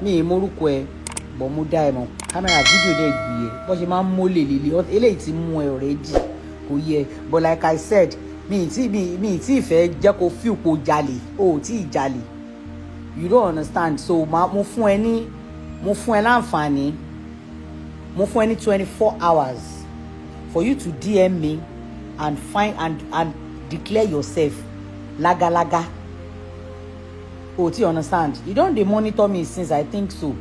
mi morúkọ ẹ but mo dá ẹ mọ̀ camera video dẹ̀ gbé ẹ bó ṣe máa ń mólè líle eléyìí ti mú ẹ already kò yẹ but like I said mi ti fẹ́ jẹ́ kó feel kó jalè o tí jalè you don't understand so mo fún ẹ láǹfààní mo fún ẹ ní 24 hours for you to DM me and find and declare yourself lagalaga. Oh, do you understand? You don't dey monitor me since I think so.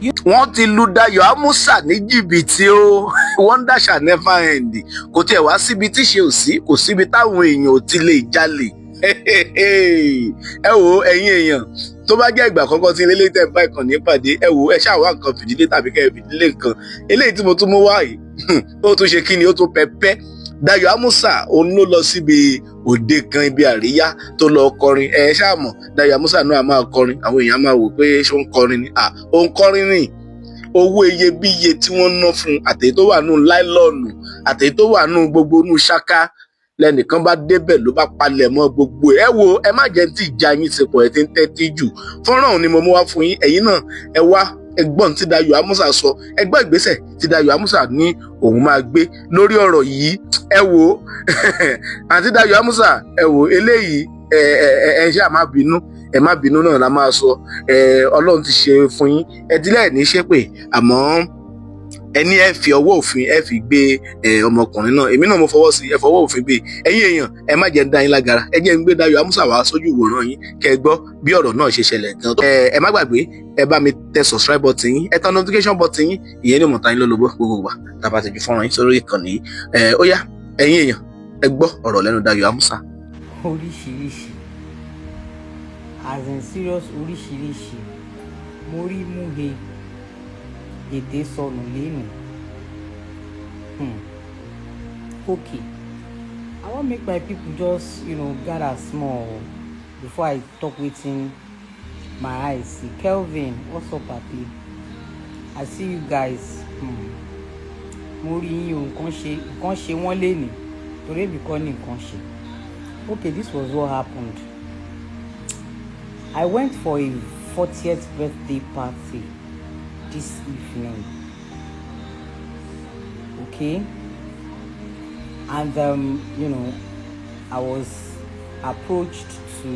Wọ́n ti lu Dele Omo ní jìbìtì o wonder shall never end. Kò tiẹ̀ wá síbi tí ṣe ò sí kò síbi táwọn èèyàn ò ti lè jalè. Ẹ wo ẹ̀yin èèyàn tó bá jẹ́ ìgbà àkọ́kọ́ tí ilé tẹ̀ bá ìkànnì pàdé ẹ wo ẹ ṣáà wá nǹkan fìdílé tàbí kẹ́ ẹ fìdílé nǹkan eléyìí tí mo tún mú wá yìí ó tún ṣe kí ni ó tún pẹpẹ. Dele Omo òun ló lọ síbi òde kan ibi àríyá tó lọ kọrin ẹ ṣáà mọ̀ Dele Omo náà máa kọrin àwọn èèyàn máa wò pé ṣé ó ń kọrin ni ó ń kọrin ni owó iyebíye tí wọ́n ná fún àtèyí tó wà nù láìlọ́ọ̀nù àtèyí tó wà nù gbogbo nù ṣáká lẹ́nìkan bá débẹ̀ ló bá palẹ̀ mọ́ gbogbo ẹ wo ẹ má jẹ́ tí ìjà yín ti pọ̀ ẹ ti ń tẹ́tí jù fọ́nrán ni mo mú wá fún yín ẹ̀yin náà ẹ wá ẹgbọ́n tí Dele Omo sọ ẹgbọ́n ìgbésẹ̀ tí Dele Omo ní òun máa gbé lórí ọ̀rọ̀ yìí ẹ wo àti Dele Omo ẹ wo eléyìí ẹ ṣáà má bínú náà la máa sọ Ọlọ́run ti ṣe fún yín ẹ dílé ní ṣépè àmọ́ ẹni ẹ fi ọwọ́ òfin ẹ fi gbé ọmọkùnrin náà èmi náà mo fọwọ́ sí ẹ fọwọ́ òfin gbé ẹ̀yin èèyàn ẹ má jẹ́ ń dá yín lágara ẹ jẹ́ ń gbé Dele Omo wá sójú ìwòran yín kẹ́ ẹ gbọ́ bí ọ̀rọ̀ náà ṣe ṣẹlẹ̀ gan. Ẹ má gbàgbé ẹ bá mi tẹ subscribe button yín ẹ tán notification button yín ìyẹn ní mọ̀tá yín lọ́lọ́gbọ́ gbogbo wa tàbá tẹ̀jú fọ́nrán yín sórí ìkànnì yìí ó yá ẹ̀yin èèyàn ẹ gbọ́ ọ̀rọ̀ lẹ́nu Dele Omo. Oríṣiríṣi as in serious oríṣiríṣi mo rí múhe ètè sọnù lẹ́nu. Okay, I wan make my people just gather small before I talk wetin my eyes see. Kelvin, what's up papi? I see you guys. Mo rí yín o nǹkan ṣe wọ́n lẹ́nu torí èbí kọ́ ní nǹkan ṣe. Okay, this was what happened. I went for a 40th birthday party this evening. Okay, and I was approached to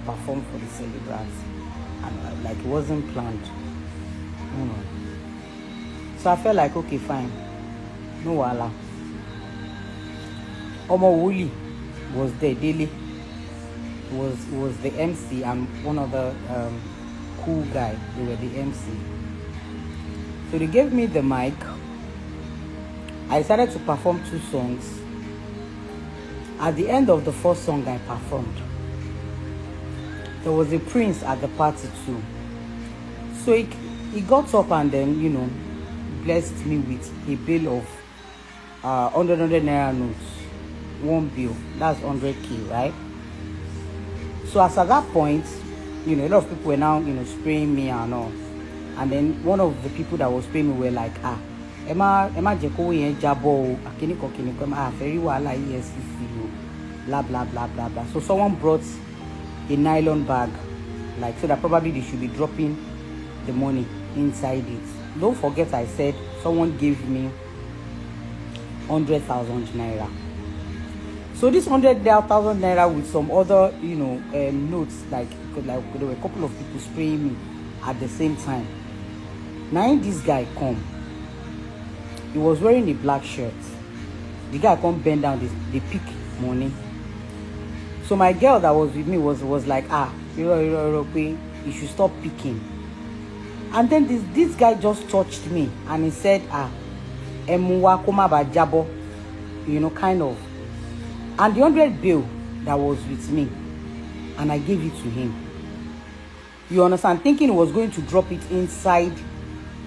perform for the celebrants, and like it wasn't planned. So I felt like okay, fine, no wahala. Omo Woli was there. Dele was the MC and one other cool guy. They were the MC. So they gave me the mic. I decided to perform 2 songs. At the end of the first song I performed, there was a prince at the party too. So he got up and then blessed me with a bill of 100 naira notes. One bill, that's 100k, right? So as at that point, a lot of people were now spraying me and all. And then one of the people that was spraying me were like, Emma Jeko yen jabo akiniko very wala ESCC blah blah blah blah blah. So someone brought a nylon bag, like so that probably they should be dropping the money inside it. Don't forget I said someone gave me 100,000 naira. So this 100,000 naira with some other notes, like there were a couple of people spraying me at the same time. Now this guy come. He was wearing a black shirt. The guy come bend down, they pick money. So my girl that was with me was like, you should stop picking. And then this guy just touched me and he said, emuwa koma ba jabo, kind of. And the 100 bill that was with me, and I gave it to him. You understand? Thinking he was going to drop it inside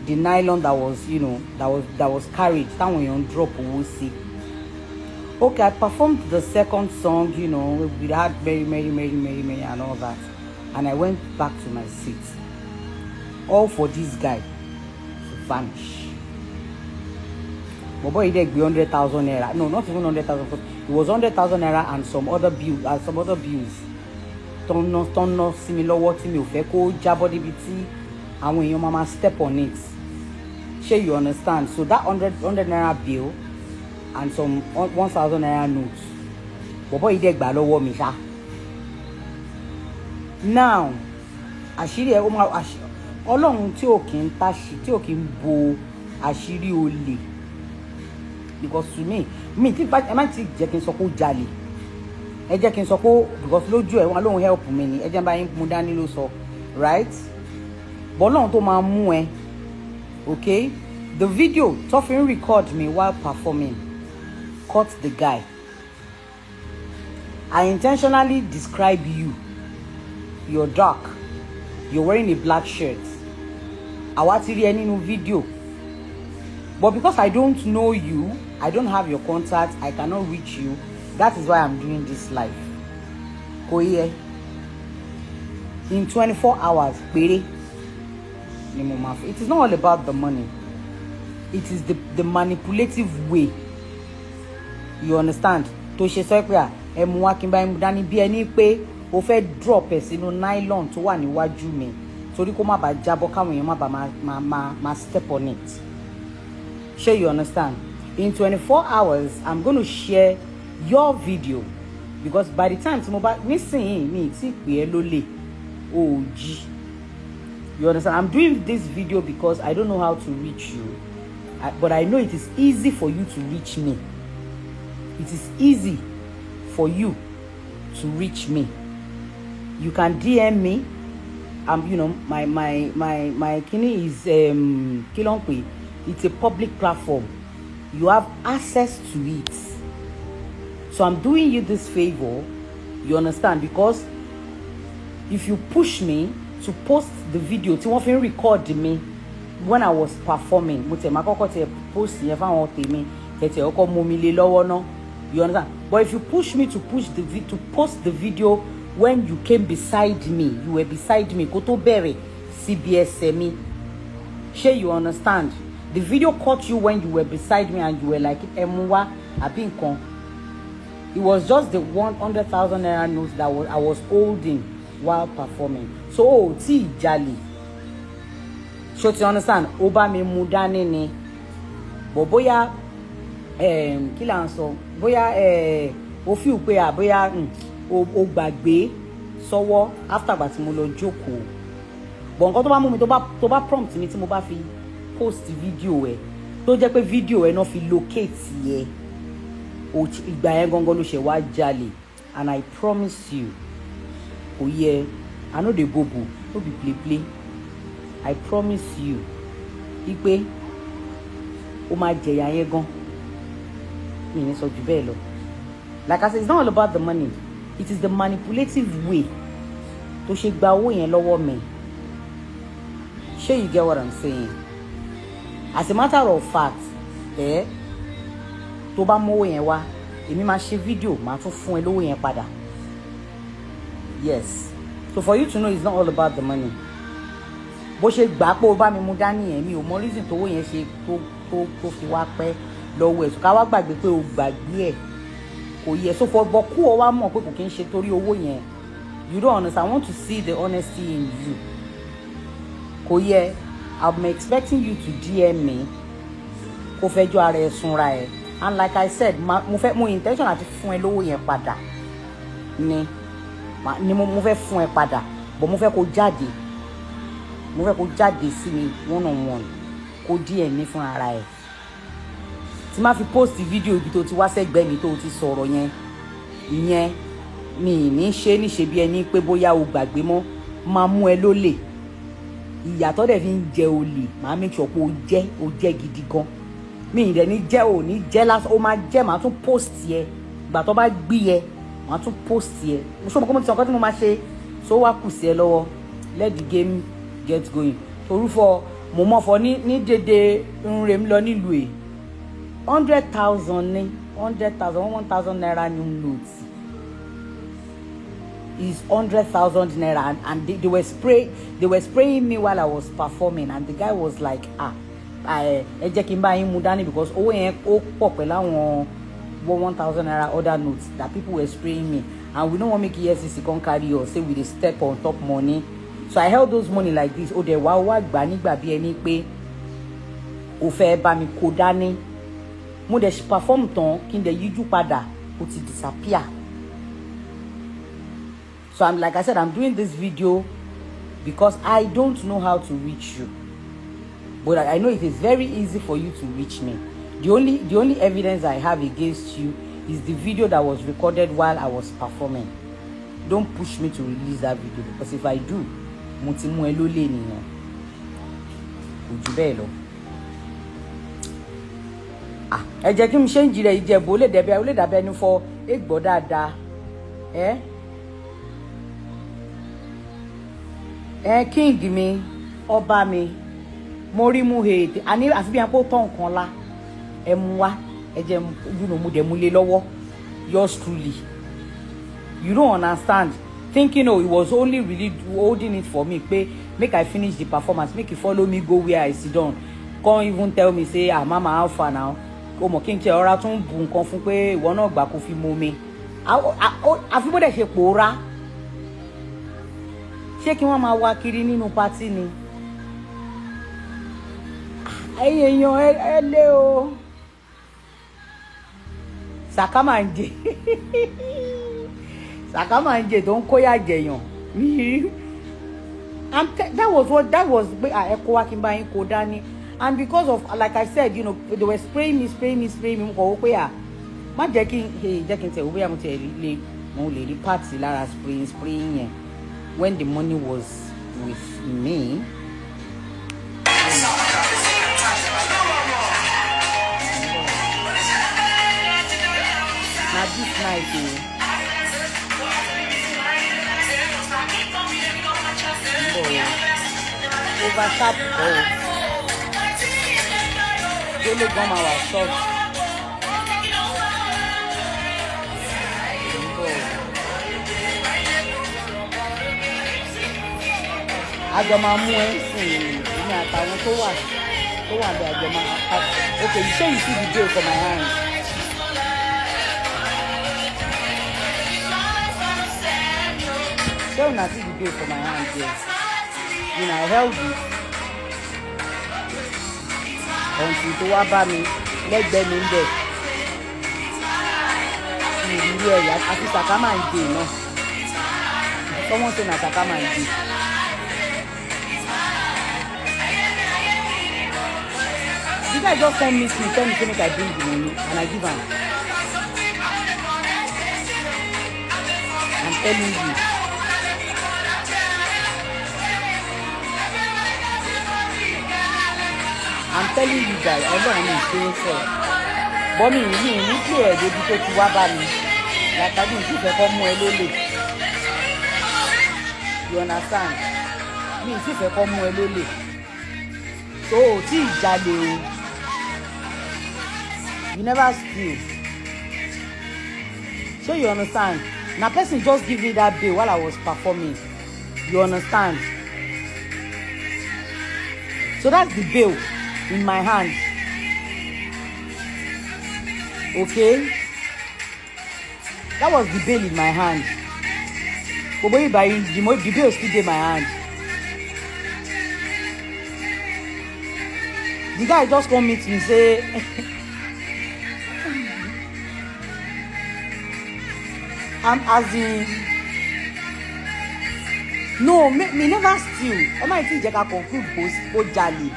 the nylon that was, that was carried. That when you drop, we'll see. Okay, I performed the second song, we had Mary, and all that. And I went back to my seat. All for this guy to vanish. But boy, he did 100,000 naira. No, not even 100,000. It was 100,000 naira and some other bills. Tono similar what me ufeko jabody biti àwọn èèyàn máa step on it. Sure, you understand? So that 100 naira bill and some 1,000 naira notes. Bobo ide gba lọ́wọ́ mi sha. Now, àṣírí ẹ ó máa Ọlọ́run tí ò kí ń táṣì, tí ò kí ń bo àṣírí olè. Because to me tí ẹ má ti jẹ́ kí n sọ pé ó jalè. Ẹ jẹ́ kí n sọ pé because lójú ẹ̀ wọ́n lóhun help mi ni. Ẹ jẹ́ bá yín mú dání ló sọ, right? But Ọlọ́run tó máa mú ẹ. Okay? The video Toffin record me while performing caught the guy. I intentionally describe you. You're dark. You're wearing a black shirt. Àwa ti rí ẹ nínú video. But because I don't know you, I don't have your contact, I cannot reach you. That is why I'm doing this live. Koye. In 24 hours, péré. It is not all about the money. It is the manipulative way. You understand? To ṣe sọ pé ẹ mú wá kí n bá yín dání bí ẹni pé o fẹ́ drop ẹ sínú nylon tó wà níwájú mi torí kó má bàa jábọ́ káwọn èèyàn má bàa máa step on it. Sure, you understand? In 24 hours, I'm going to share your video because by the time tí mo bá nísìnyí mi ti pè ẹ́ lólè òjì. You understand? I'm doing this video because I don't know how to reach you. But I know it is easy for you to reach me. It is easy for you to reach me. You can DM me. You know, my kini is Kilonpe. It's a public platform. You have access to it. So I'm doing you this favor. You understand? Because if you push me to post the video, to often record me when I was performing, mo te makoko te post yẹn fáwọn tèmi, tete oko mo mi le lọ́wọ́ ná. You understand? But if you push me to post the video when you came beside me, you were beside me, kó tó bẹ̀rẹ̀ CBS me. Sure, you understand? The video caught you when you were beside me and you were like, Emuwa, àbí nǹkan. It was just the 100,000 naira notes that I was holding while performing. So, tí jalè. So, you understand? Oba mi mú dání ni. But bóyá kí là ń sọ? Bóyá o feel pé bóyá o gbàgbé sọ́wọ́ after gbà tí mo lọ jókòó. But nǹkan tó bá mú mi tó bá prompt mi tí mo bá fi post video ẹ̀ tó jẹ́ pé video ẹ̀ náà fi locate yẹ ìgbà yẹn gangan ló ṣe wá jalè. And I promise you, oh yeah, I know the bobo, no be play. I promise you, ipe o ma jẹyà yẹn gan. Mi ní sọ jù bẹ́ẹ̀ lọ. Like I said, it's not all about the money. It is the manipulative way tó ṣe gba owó yẹn lọ́wọ́ mi. Sure, you get what I'm saying? As a matter of fact, tó bá mú owó yẹn wá, èmi máa ṣe video, máa tún fún ẹ lówó yẹn padà. Yes. So for you to know, it's not all about the money. Bó ṣe gbà pé o bá mi mú dání yẹn, mi ò mọ reason tó owó yẹn ṣe tó fi wá pẹ́ lọ́wọ́ ẹ̀. So ká wá gbàgbé pé o gbàgbé ẹ̀. Kò yẹ. So for bọ̀ kú ọ wá mọ̀ pé kò kí ń ṣe torí owó yẹn. You don't understand. I want to see the honesty in you. Kò yẹ. I'm expecting you to DM me. Kó fẹjọ́ ara ẹ sunra ẹ. And like I said, mo intention àti fún ẹ lówó yẹn padà. Ni mo fẹ́ fún ẹ padà. But mo fẹ́ kó jáde. Mo fẹ́ kó jáde sí mi one on one. Kó DM mi fún ara ẹ. Tí má fi post video ibi tó ti wá sẹ́gbẹ́ mi tó ti sọ̀rọ̀ yẹn. Ìyẹn mi ní ṣe bí ẹni pé bóyá o gbàgbé mọ́. Máa mú ẹ lólè. Ìyàtọ̀ dẹ̀ fi ń jẹ olè. Màá make sure pé o jẹ́ gidi gan. Mi ìdẹ̀ ní jẹ́ ò ní jẹ́ lásán. O máa jẹ́ màá tún post yẹ. Ìgbà tó bá gbé yẹ màá tún post yẹ. Mo sọ pé mo ti sọ nǹkan tí mo máa ṣe. So wá kù sí ẹ lọ́wọ́. Let the game get going. Torúfọ mo mọ̀ fọ ní dédé nre mi lọ nílùú ẹ̀. 100,000 ní 1,000 naira new notes is 100,000 naira and they were spraying me while I was performing and the guy was like ẹ jẹ́ kí n bá yín mú dání because owó yẹn ó pọ̀ pẹ̀lú àwọn 1,000 naira other notes that people were spraying me and we don't want make EFCC come carry us say we dey step on top money So I held those money like this. Oh, de wa gba nígbà bí ẹni pé ó fẹ́ bá mi kó dání. Mo de perform tán kí n de yíjú padà, ó ti disappear. So like I said, I'm doing this video because I don't know how to reach you. But I know it is very easy for you to reach me. The only evidence I have against you is the video that was recorded while I was performing. Don't push me to release that video, because if I do, mo ti mú ẹ lólè nìyẹn. Kò jù bẹ́ẹ̀ lọ. Ẹ jẹ́ kí n ṣe ń jire Ìjẹ̀bú lè dàbí ẹni fọ egbò dáadáa. King mi, ọba mi, mo rí mú he, àní àfi bí àpò tán kan lá. Ẹ mú wá, ẹ jẹ́ mo dẹ̀ mú lé lọ́wọ́. Yours truly. You don't understand. Thinking, oh, he was only really holding it for me. Make I finish the performance. Make you follow me, go where I sit down. Can't even tell me, say, mama, how far now? Oh, mo king che ora tún bu nǹkan fún pé ìwọ náà gbà kó fi mú mi. Àfi bó dẹ̀ ṣe pòórá. Ṣé kí wọ́n máa wá kiri nínú party ni? Ẹ̀yin èèyàn ẹ lé o. Sàkámàǹjẹ. Sàkámàǹjẹ tó ń kóyà jẹyàn. That was ẹ̀kọ́ wa kí n bá yín kó dání. And because of, like I said, you know, they were spraying me. Mo kọ̀ wó pé má jẹ́ kí n tẹ̀ wó bóyá mo lè rí party lára spraying yẹn. When the money was with me. Now this night, oversharp Dele Omo was short. Àjọ máa mú ẹ sìn ní àtàwọn tó wà bí àjọ máa. Okay, you say you see the deal for my hand. Say una see the deal for my hand, yes. You know, I held it until tó wá bá mi lẹ́gbẹ̀ẹ́ mi ń bẹ̀. Mi ò rí ẹ̀yà àti Sàkámàǹjẹ náà. Someone say na Sàkámàǹjẹ. The guy just come meet me, tell me say make I bring the money, and I give am. I'm telling you. I'm telling you guys, Ọlọ́run mi ṣe é sọ. Bọ́mí yìí ní kí ẹ̀ débi tó ti wá bá mi. Látàbí ìṣe fẹ́ kọ́ mú ẹ lólè. You understand? Mi ìṣe fẹ́ kọ́ mú ẹ lólè. So tí ìjàlè o. You never steal. So you understand? Na person just give me that bill while I was performing. You understand? So that's the bill in my hand. Okay? That was the bill in my hand. But when you buy the bill still in my hand. The guy just come meet me say I'm as in no, me never steal. Ẹ má ti jẹ́ ká conclude post ó jalè.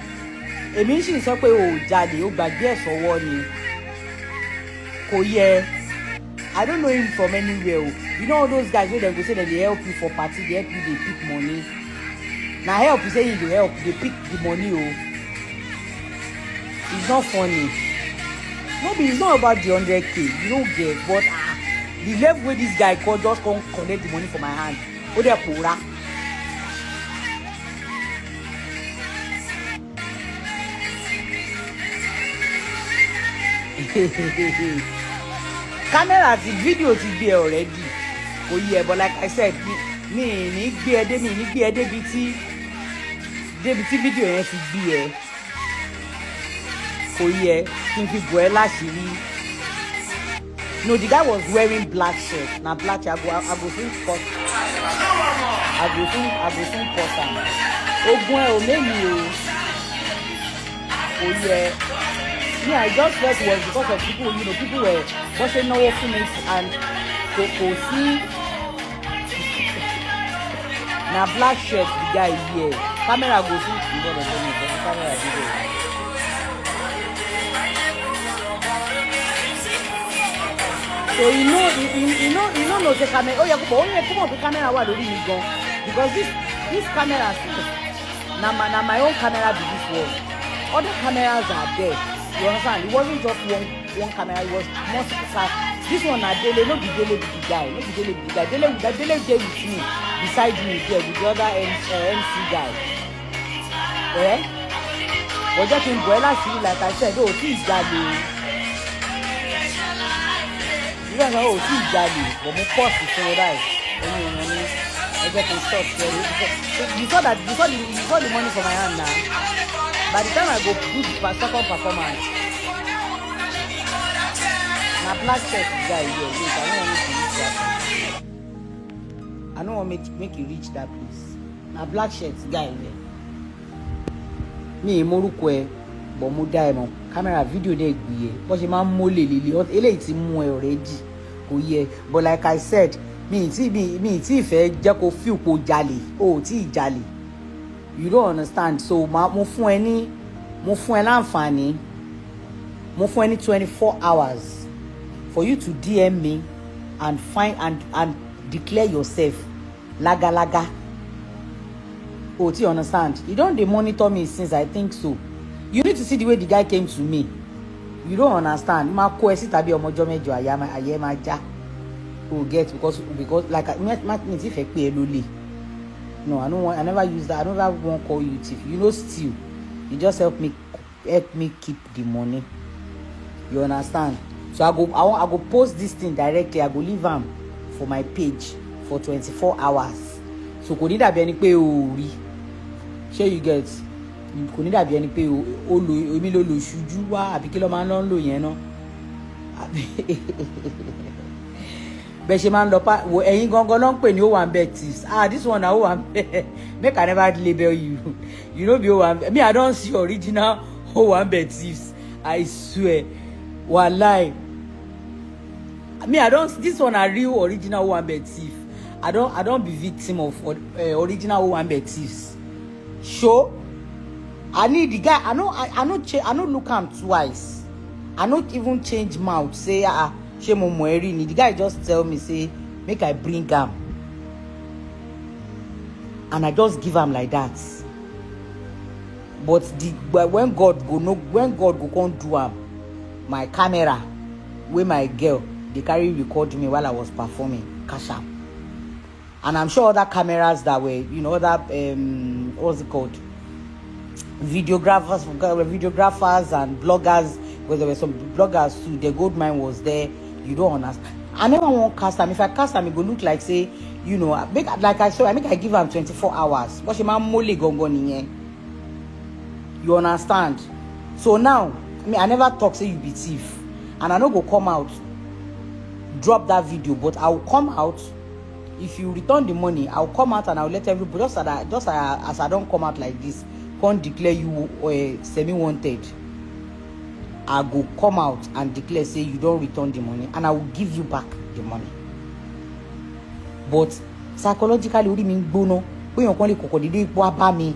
Èmi sì sọ pé ó jalè, ó gbàgbé ẹ̀ sọ́wọ́ ni. Kò yẹ. I don't know him from anywhere. You know all those guys wey dem go say dem dey help you for party, dey help you dey pick money. Na help you say you dey help, dey pick the money o. It's not funny. Maybe it's not about the 100K. You don't get, but the level wey this guy call just come collect the money from my hand. Ó dẹ̀ pòórá. Camera àti video ti gbé already. Kò yẹ, but like I said, mi ní gbé ẹ débi tí video yẹn ti gbé ẹ. Kò yẹ kí n fi bò ẹ́ láṣìírí. No, the guy was wearing black shirt. Na black shirt. I go think cut. I I go soon pause am. Ogun ẹ ò mẹ́mi o. Oh yeah. Me, I just felt it was because of people, people were watching no fún mi and kò sí na black shirt the guy here. Camera go see the one of them, the camera video. So you know no say camera. Oh yeah, come on, the camera wa lórí mi gan because this camera na my own camera be this one. Other cameras are there. You understand? It wasn't just one camera. It was multiple cameras. This one na Dele, no be Dele be the guy. No be Dele be the guy. Dele dey with me, beside me there with the other MC guy. Eh? But just in Buela City, like I said, oh, see Jale. You don't know, oh, see Jale. But my cost is so right. I get to stop. You saw the money for my hand now. By the time I go do the second performance, na black shirt guy here. Wait, I don't want to make you reach that place. Na black shirt guy here. Me moruko e, but mo da e mo. Camera video dey gbiye. Bó ṣe máa mo lelele. Eléyìí tí mú ẹ already. Kò yẹ. But like I said, me ti fẹ́ jẹ́ kó feel kó jalè. O ti jalè. You don't understand. So mo fún ẹ láǹfààní. Mo fún ẹ ní 24 hours for you to DM me and find and declare yourself laga. Oh, do you understand? You don't monitor me since I think so. You need to see the way the guy came to me. You don't understand. Ma ko esi tàbí ọmọjọ́ mẹ́jọ ayé ma já. Oh, get because like me ti fẹ́ pé ẹ lólè. No, I never use that. I never want to call you thief. You know, steal. You just help me keep the money. You understand? So I go post this thing directly. I go leave them for my page for 24 hours. So kò ní dàbí ẹni pé o rí. Share you get. Kò ní dàbí ẹni pé o lo èmi ló lo ṣujú wá àbí kí ló máa ń lọ yẹn ná. Bẹ́ẹ̀ ṣe máa ń lọ pa wo ẹ̀yin gangan ló ń pè ní owambe thieves. This one na owambe. Make I never label you. You know be owambe. Me, I don't see original owambe thieves. I swear. Wallahi. Me, I don't. This one a real original owambe thief. I don't be victim of original owambe thieves. Sure. I need the guy. I no look him twice. I not even change mouth. Say the guy just tell me say make I bring him, and I just give him like that. But when God go come do him, my camera with my girl they carry record me while I was performing cash out. And I'm sure other cameras that were other what's it called, videographers and bloggers, because there were some bloggers too. The gold mine was there. You don't understand. I never want cast them. If I cast them, it go look like say, like I said, I give them 24 hours. But she man mole gongon. You understand? So now, I never talk say you be thief, and I no go come out, drop that video. But I will come out. If you return the money, I'll come out and I'll let everybody just as I don't come out like this, can't declare you semi-wanted. I go come out and declare say you don't return the money and I will give you back the money. But psychologically, what do you mean bono? When you call it me,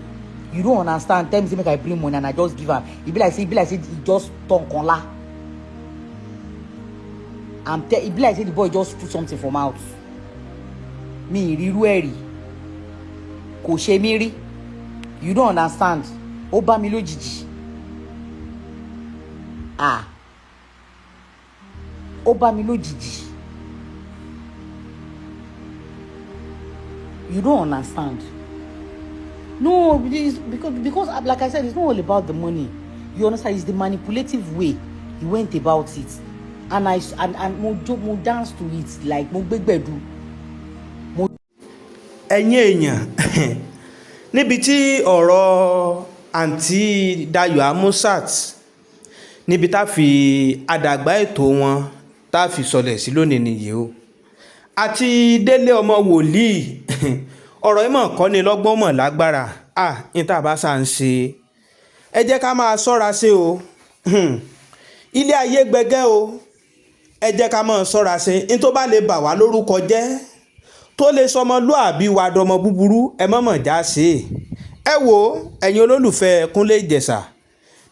you don't understand. Tell me make I bring money and I just give her. It be like say it just talk on la. It be like say the boy just put something from out. Me rirueri. Ko she miri. You don't understand. Oba mi lojiji. Oba mi lojiji. You don't understand. No, because like I said, it's not all about the money. You understand? It's the manipulative way he went about it, and mo dance to it like mo gbegbedu. Ẹ̀yin èèyàn níbi tí ọ̀rọ̀ àǹtí Dayo Amusat níbi tá fi àdàgbà ètò wọn tá fi sọlẹ̀ sí lónìí nìyí o àti Dele Omo Woli ọ̀rọ̀ yìí mọ̀ kọ́ ni lọ́gbọ́n mọ̀ lágbára ní tá a bá sá ń ṣe ẹ jẹ́ ká máa ṣọ́ra ṣe o ilé ayé gbẹgẹ́ o ẹ jẹ́ ká máa ṣọ́ra ṣe ní tó bá lè bà wá lórúkọ jẹ́ tó lè sọmọlúàbí wa dọmọ búburú ẹ mọ̀mọ̀ já ṣe ẹ wo ẹ̀yin olólùfẹ́ Kúnlé Ìjẹ̀ṣà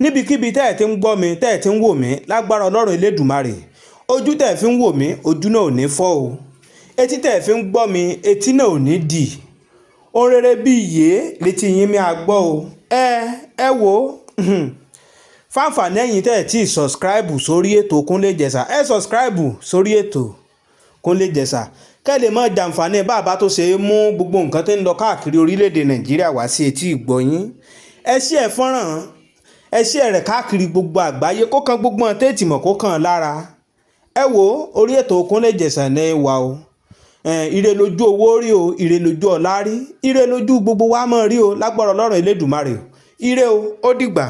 níbikíbi tẹ́ ẹ̀ ti ń gbọ́ mi tẹ́ ẹ̀ ti ń wò mí lágbára Ọlọ́run Elédùmarè ojú tẹ́ ẹ̀ fi ń wò mí ojú náà ò ní fọ́ o etí tẹ́ ẹ̀ fi ń gbọ́ mi etí náà ò ní dì ohun rere bí ìyè létí yín mi á gbọ́ o ẹ wo fáǹfààní ẹ̀yin tẹ́ ẹ̀ tí subscribe sórí ètò Kúnlé Ìjẹ̀ṣà ẹ subscribe sórí ètò Kúnlé Ìjẹ̀ṣà kẹ́ lè mọ̀ jàǹfààní bàbá tó ṣe é mú gbogbo nǹkan tó ń lọ káàkiri orílẹ̀-èdè Nàìjíríà wá sí etí ìgbọ̀yín ẹ share fọ́nrán ẹ share rẹ̀ káàkiri gbogbo àgbáyé kó kan gbogbo ọ̀n tẹ́ẹ̀tì mọ̀ kó kàn lára ẹ wo orí ètò Kúnlé Ìjẹ̀ṣà ní wà o ire lójú owó rí o ire lójú ọlá rí ire lójú gbogbo wa mọ̀ rí o lágbára Ọlọ́run Elédùmarè ire o ó dìgbà.